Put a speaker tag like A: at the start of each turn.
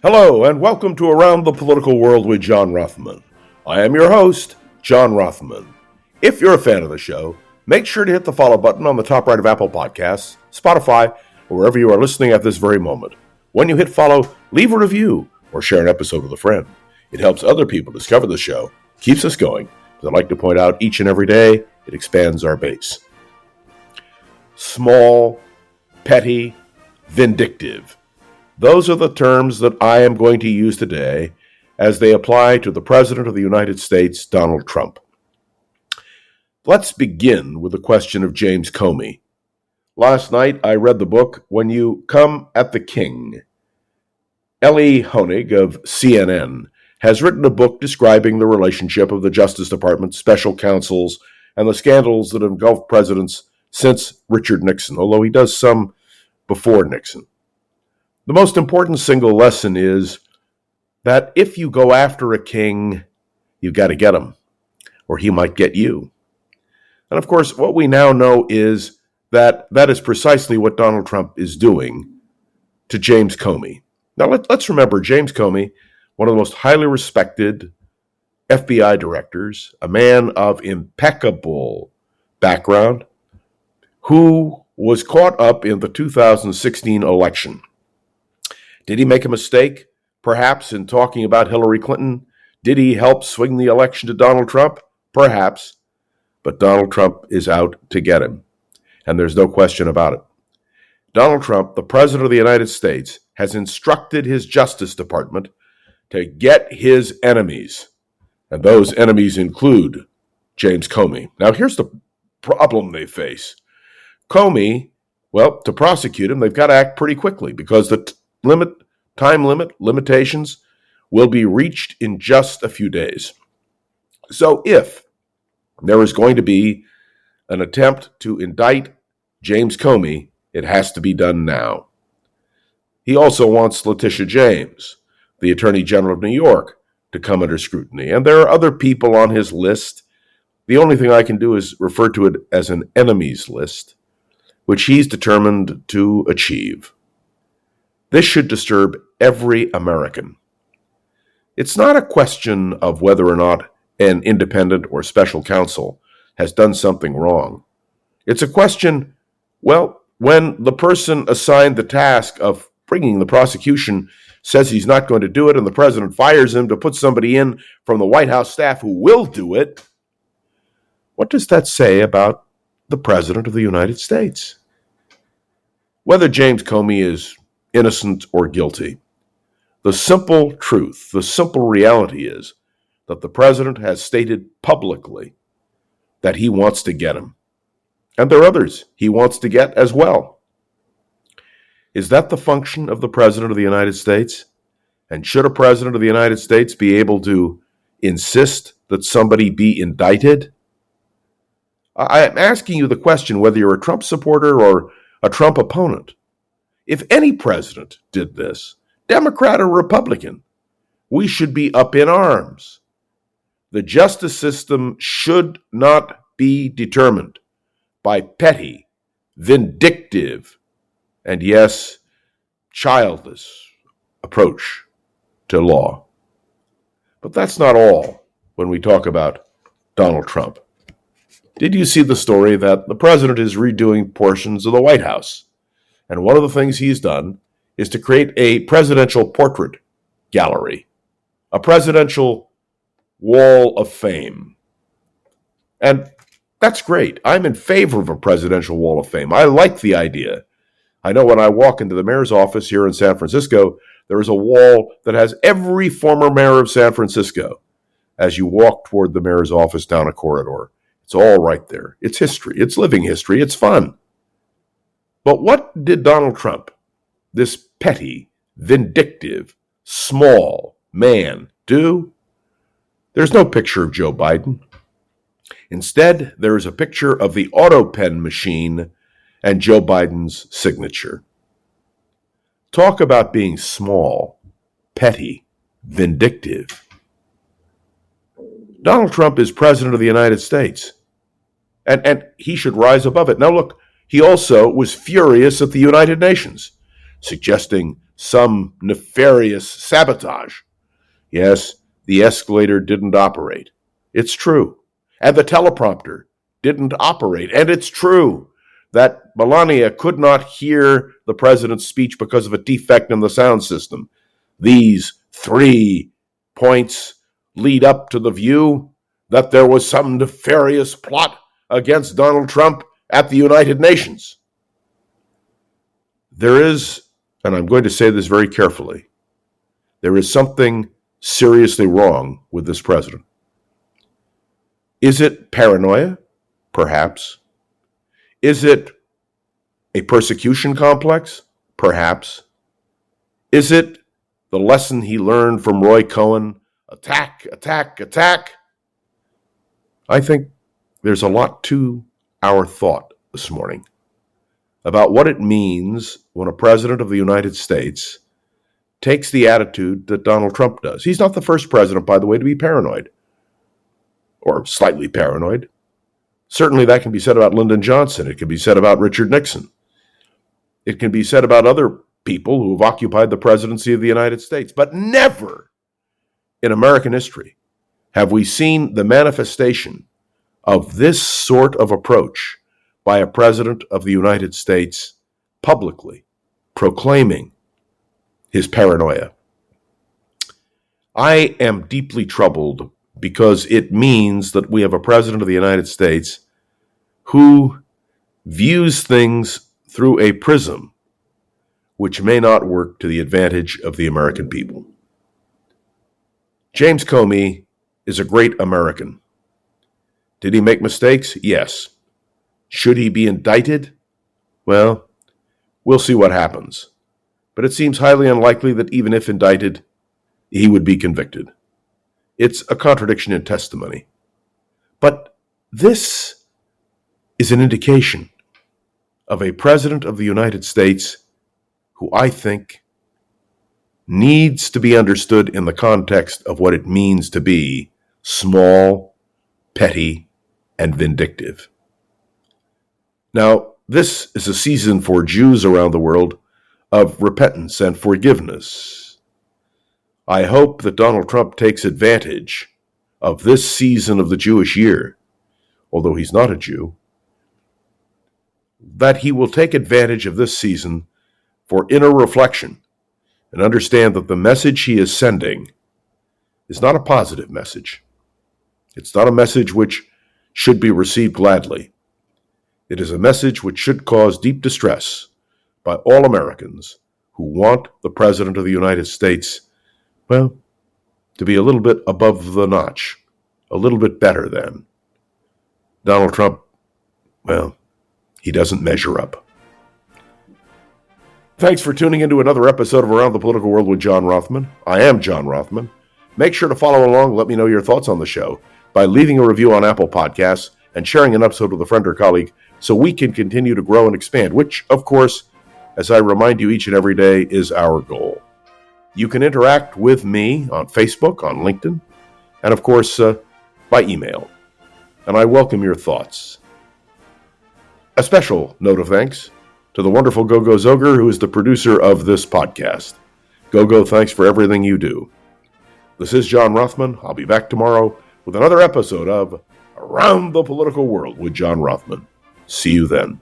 A: Hello, and welcome to Around the Political World with John Rothman. I am your host, John Rothman. If you're a fan of the show, make sure to hit the follow button on the top right of Apple Podcasts, Spotify, or wherever you are listening at this very moment. When you hit follow, leave a review or share an episode with a friend. It helps other people discover the show, keeps us going. As I like to point out each and every day, it expands our base. Small, petty, vindictive. Those are the terms that I am going to use today as they apply to the President of the United States, Donald Trump. Let's begin with the question of James Comey. Last night I read the book, When You Come at the King. Ellie Honig of CNN has written a book describing the relationship of the Justice Department, special counsels, and the scandals that engulfed presidents since Richard Nixon, although he does some before Nixon. The most important single lesson is that if you go after a king, you've got to get him, or he might get you. And of course, what we now know is that that is precisely what Donald Trump is doing to James Comey. Now, let's remember James Comey, one of the most highly respected FBI directors, a man of impeccable background, who was caught up in the 2016 election. Did he make a mistake, perhaps, in talking about Hillary Clinton? Did he help swing the election to Donald Trump? Perhaps. But Donald Trump is out to get him, and there's no question about it. Donald Trump, the President of the United States, has instructed his Justice Department to get his enemies, and those enemies include James Comey. Now, here's the problem they face. Comey, well, to prosecute him, they've got to act pretty quickly because the time limitations will be reached in just a few days. So if there is going to be an attempt to indict James Comey, it has to be done now. He also wants Letitia James, the Attorney General of New York, to come under scrutiny. And there are other people on his list. The only thing I can do is refer to it as an enemies list, which he's determined to achieve. This should disturb every American. It's not a question of whether or not an independent or special counsel has done something wrong. It's a question, well, when the person assigned the task of bringing the prosecution says he's not going to do it and the president fires him to put somebody in from the White House staff who will do it, what does that say about the President of the United States? Whether James Comey is innocent or guilty, the simple truth, the simple reality is that the president has stated publicly that he wants to get him. And there are others he wants to get as well. Is that the function of the President of the United States? And should a President of the United States be able to insist that somebody be indicted? I'm asking you the question whether you're a Trump supporter or a Trump opponent. If any president did this, Democrat or Republican, we should be up in arms. The justice system should not be determined by petty, vindictive, and yes, childish approach to law. But that's not all when we talk about Donald Trump. Did you see the story that the president is redoing portions of the White House? And one of the things he's done is to create a presidential portrait gallery, a presidential wall of fame. And that's great. I'm in favor of a presidential wall of fame. I like the idea. I know when I walk into the mayor's office here in San Francisco, there is a wall that has every former mayor of San Francisco as you walk toward the mayor's office down a corridor. It's all right there. It's history. It's living history. It's fun. But what did Donald Trump, this petty, vindictive, small man, do? There's no picture of Joe Biden. Instead, there is a picture of the auto pen machine and Joe Biden's signature. Talk about being small, petty, vindictive. Donald Trump is president of the United States, and he should rise above it. Now look, he also was furious at the United Nations, suggesting some nefarious sabotage. Yes, the escalator didn't operate. It's true. And the teleprompter didn't operate. And it's true that Melania could not hear the president's speech because of a defect in the sound system. These 3 points lead up to the view that there was some nefarious plot against Donald Trump at the United Nations. There is, and I'm going to say this very carefully, there is something seriously wrong with this president. Is it paranoia? Perhaps. Is it a persecution complex? Perhaps. Is it the lesson he learned from Roy Cohn? Attack, attack, attack. I think there's a lot to our thought this morning about what it means when a president of the United States takes the attitude that Donald Trump does. He's not the first president, by the way, to be paranoid, or slightly paranoid. Certainly that can be said about Lyndon Johnson. It can be said about Richard Nixon. It can be said about other people who have occupied the presidency of the United States. But never in American history have we seen the manifestation of this sort of approach by a president of the United States publicly proclaiming his paranoia. I am deeply troubled because it means that we have a president of the United States who views things through a prism which may not work to the advantage of the American people. James Comey is a great American. Did he make mistakes? Yes. Should he be indicted? Well, we'll see what happens. But it seems highly unlikely that even if indicted, he would be convicted. It's a contradiction in testimony. But this is an indication of a president of the United States who I think needs to be understood in the context of what it means to be small, petty, and vindictive. Now, this is a season for Jews around the world of repentance and forgiveness. I hope that Donald Trump takes advantage of this season of the Jewish year, although he's not a Jew, that he will take advantage of this season for inner reflection and understand that the message he is sending is not a positive message. It's not a message which should be received gladly. It is a message which should cause deep distress by all Americans who want the President of the United States, well, to be a little bit above the notch, a little bit better than. Donald Trump, well, he doesn't measure up. Thanks for tuning into another episode of Around the Political World with John Rothman. I am John Rothman. Make sure to follow along, let me know your thoughts on the show by leaving a review on Apple Podcasts and sharing an episode with a friend or colleague so we can continue to grow and expand, which, of course, as I remind you each and every day, is our goal. You can interact with me on Facebook, on LinkedIn, and of course, by email. And I welcome your thoughts. A special note of thanks to the wonderful Gogo Zoger, who is the producer of this podcast. Gogo, thanks for everything you do. This is John Rothman. I'll be back tomorrow with another episode of Around the Political World with John Rothman. See you then.